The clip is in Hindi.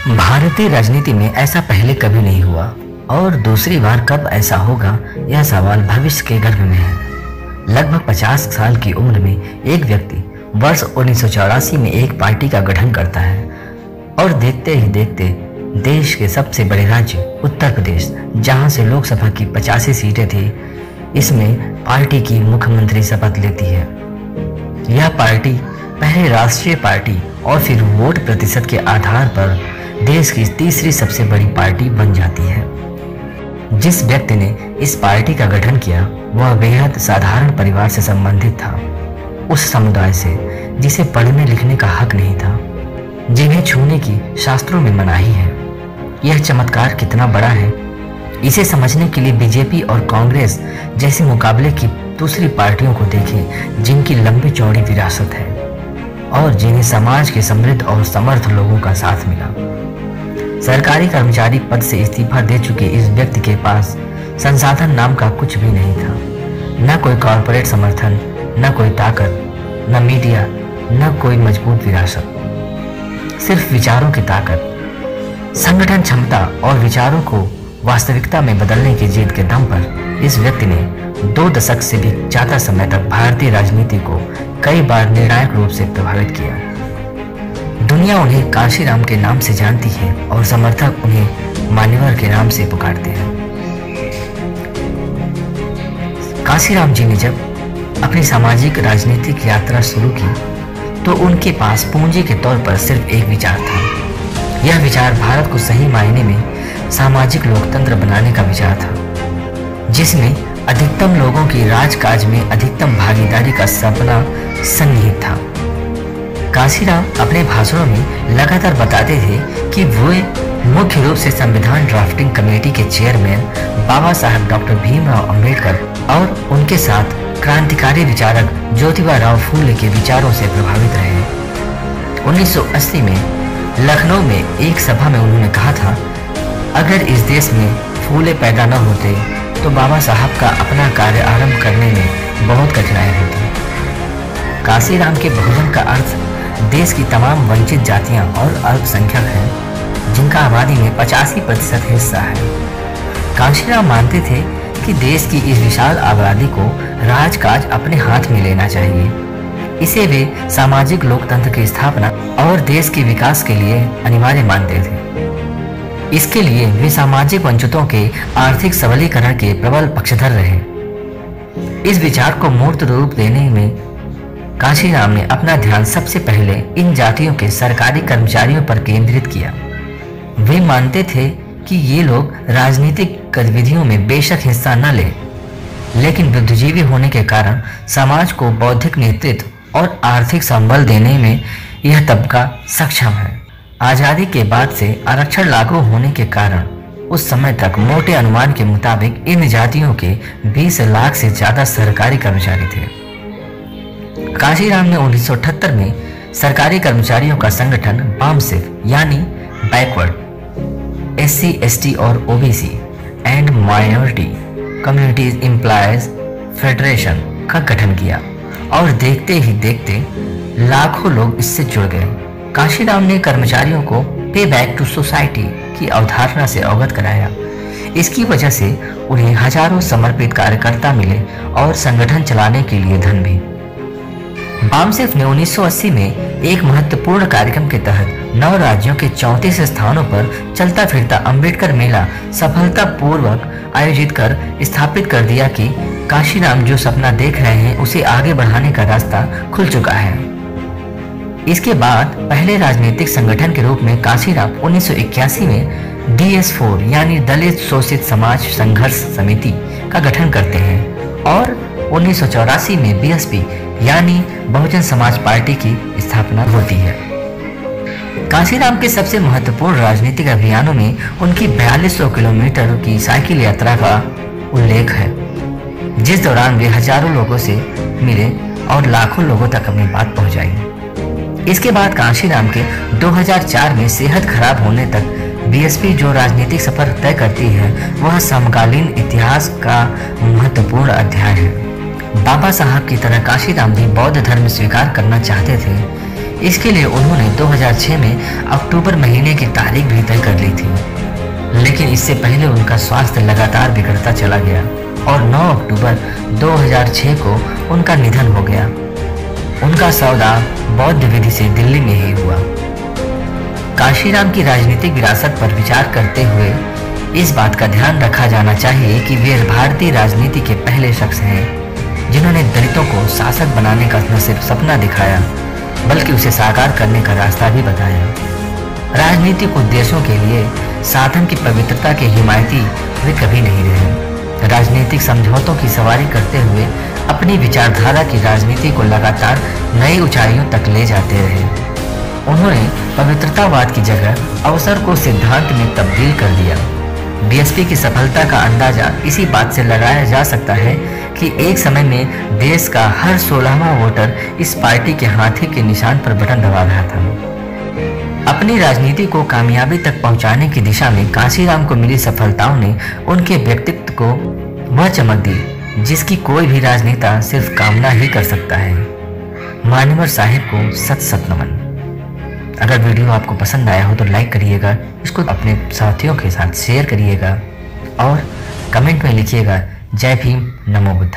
भारतीय राजनीति में ऐसा पहले कभी नहीं हुआ और दूसरी बार कब ऐसा होगा, यह सवाल भविष्य के गर्भ में है। लगभग 50 साल की उम्र में एक व्यक्ति वर्ष 1984 में एक पार्टी का गठन करता है और देखते ही देखते देश के सबसे बड़े राज्य उत्तर प्रदेश, जहां से लोकसभा की 85 सीटें थी, इसमें पार्टी की मुख्यमंत्री शपथ लेती है। यह पार्टी पहले राष्ट्रीय पार्टी और फिर वोट प्रतिशत के आधार पर देश की तीसरी सबसे बड़ी पार्टी बन जाती है। जिस व्यक्ति ने इस पार्टी का गठन किया वह बेहद साधारण परिवार से संबंधित था, उस समुदाय से जिसे पढ़ने लिखने का हक नहीं था, जिन्हें छूने की शास्त्रों में मनाही है। यह चमत्कार कितना बड़ा है, इसे समझने के लिए बीजेपी और कांग्रेस जैसे मुकाबले की दूसरी पार्टियों को देखें, जिनकी लंबी चौड़ी विरासत है और जिन्हें समाज के समृद्ध और समर्थ लोगों का साथ मिला। सरकारी कर्मचारी पद से इस्तीफा दे चुके इस व्यक्ति के पास संसाधन नाम का कुछ भी नहीं था। न कोई कॉरपोरेट समर्थन, न कोई ताकत, न मीडिया, न कोई मजबूत विरासत, सिर्फ विचारों की ताकत, संगठन क्षमता और विचारों को वास्तविकता में बदलने की जिद के दम पर इस व्यक्ति ने 2 दशक से भी ज्यादा समय तक भारतीय राजनीति को कई बार निर्णायक रूप से प्रभावित किया। दुनिया उन्हें काशीराम के नाम से जानती है और समर्थक उन्हें मान्यवर के नाम से पुकारते हैं। काशीराम जी ने जब अपनी सामाजिक राजनीतिक यात्रा शुरू की तो उनके पास पूंजी के तौर पर सिर्फ एक विचार था। यह विचार भारत को सही मायने में सामाजिक लोकतंत्र बनाने का विचार था, जिसमें अधिकतम लोगों की राजकाज में अधिकतम भागीदारी का सपना सन्निहित था। काशीराम अपने भाषणों में लगातार बताते थे कि वे मुख्य रूप से संविधान ड्राफ्टिंग कमेटी के चेयरमैन बाबा साहब डॉक्टर भीमराव अंबेडकर और उनके साथ क्रांतिकारी विचारक ज्योतिबा राव फूले के विचारों से प्रभावित रहे। 1980 में लखनऊ में एक सभा में उन्होंने कहा था, अगर इस देश में फूले पैदा न होते तो बाबा साहब का अपना कार्य आरंभ करने में बहुत कठिनाई होती। काशीराम के बहुजन का अर्थ देश की तमाम वंचित जातियां और अल्पसंख्यक हैं, जिनका आबादी में 85% हिस्सा है। काशीराम मानते थे कि देश की इस विशाल आबादी को राजकाज अपने हाथ में लेना चाहिए। इसे वे सामाजिक लोकतंत्र की स्थापना और देश के विकास के लिए अनिवार्य मानते थे। इसके लिए वे सामाजिक वंचितों के आर्थिक सबलीकरण के प्रबल पक्षधर रहे। इस विचार को मूर्त रूप देने में काशीराम ने अपना ध्यान सबसे पहले इन जातियों के सरकारी कर्मचारियों पर केंद्रित किया। वे मानते थे कि ये लोग राजनीतिक गतिविधियों में बेशक हिस्सा न लें, लेकिन बुद्धिजीवी होने के कारण समाज को बौद्धिक नेतृत्व और आर्थिक संबल देने में यह तबका सक्षम है। आज़ादी के बाद से आरक्षण लागू होने के कारण उस समय तक मोटे अनुमान के मुताबिक इन जातियों के 20 लाख से ज्यादा सरकारी कर्मचारी थे। काशीराम ने 1978 में सरकारी कर्मचारियों का संगठन बामसेफ यानी बैकवर्ड SC, ST और OBC and minority communities employees federation का गठन किया और देखते ही देखते लाखों लोग इससे जुड़ गए। काशीराम ने कर्मचारियों को पे बैक टू सोसाइटी की अवधारणा से अवगत कराया। इसकी वजह से उन्हें हजारों समर्पित कार्यकर्ता मिले और संगठन चलाने के लिए धन भी। बामसेफ ने 1980 में एक महत्वपूर्ण कार्यक्रम के तहत 9 राज्यों के 34 स्थानों पर चलता फिरता अंबेडकर मेला सफलतापूर्वक आयोजित कर स्थापित कर दिया कि काशीराम जो सपना देख रहे हैं उसे आगे बढ़ाने का रास्ता खुल चुका है। इसके बाद पहले राजनीतिक संगठन के रूप में काशीराम 1981 में DS4 यानी दलित शोषित समाज संघर्ष समिति का गठन करते हैं और 1984 में BSP यानी बहुजन समाज पार्टी की स्थापना होती है। काशीराम के सबसे महत्वपूर्ण राजनीतिक अभियानों में उनकी 4200 किलोमीटर की साइकिल यात्रा का उल्लेख है, जिस दौरान वे हजारों लोगों से मिले और लाखों लोगों तक अपनी बात पहुंचाई। इसके बाद काशीराम के 2004 में सेहत खराब होने तक BSP जो राजनीतिक सफर तय करती है वह समकालीन इतिहास का महत्वपूर्ण अध्याय है। बाबा साहब की तरह काशीराम भी बौद्ध धर्म स्वीकार करना चाहते थे। इसके लिए उन्होंने 2006 में अक्टूबर महीने की तारीख भी तय कर ली थी, लेकिन इससे पहले उनका स्वास्थ्य लगातार बिगड़ता चला गया और 9 अक्टूबर 2006 को उनका निधन हो गया। उनका सौदा बौद्ध विधि से दिल्ली में ही हुआ। काशीराम की राजनीतिक विरासत पर विचार करते हुए इस बात का ध्यान रखा जाना चाहिए कि वे भारतीय राजनीति के पहले शख्स हैं जिन्होंने दलितों को शासक बनाने का न सिर्फ सपना दिखाया बल्कि उसे साकार करने का रास्ता भी बताया। राजनीतिक उद्देश्यों के लिए साधन की पवित्रता के हिमायती वे कभी नहीं रहे। राजनीतिक समझौतों की सवारी करते हुए अपनी विचारधारा की राजनीति को लगातार नई ऊंचाइयों तक ले जाते रहे। उन्होंने पवित्रतावाद की जगह अवसर को सिद्धांत में तब्दील कर दिया। बीएसपी की सफलता का अंदाजा इसी बात से लगाया जा सकता है कि एक समय में देश का हर 16वां वोटर इस पार्टी के हाथी के निशान पर बटन दबा रहा था। अपनी राजनीति को कामयाबी तक पहुंचाने की दिशा में काशीराम को मिली सफलताओं ने उनके व्यक्तित्व को वह चमक दी जिसकी कोई भी राजनेता सिर्फ कामना ही कर सकता है। मान्यवर साहिब को सत सत नमन। अगर वीडियो आपको पसंद आया हो तो लाइक करिएगा, इसको अपने साथियों के साथ शेयर करिएगा और कमेंट में लिखिएगा जय भीम, नमो बुद्ध।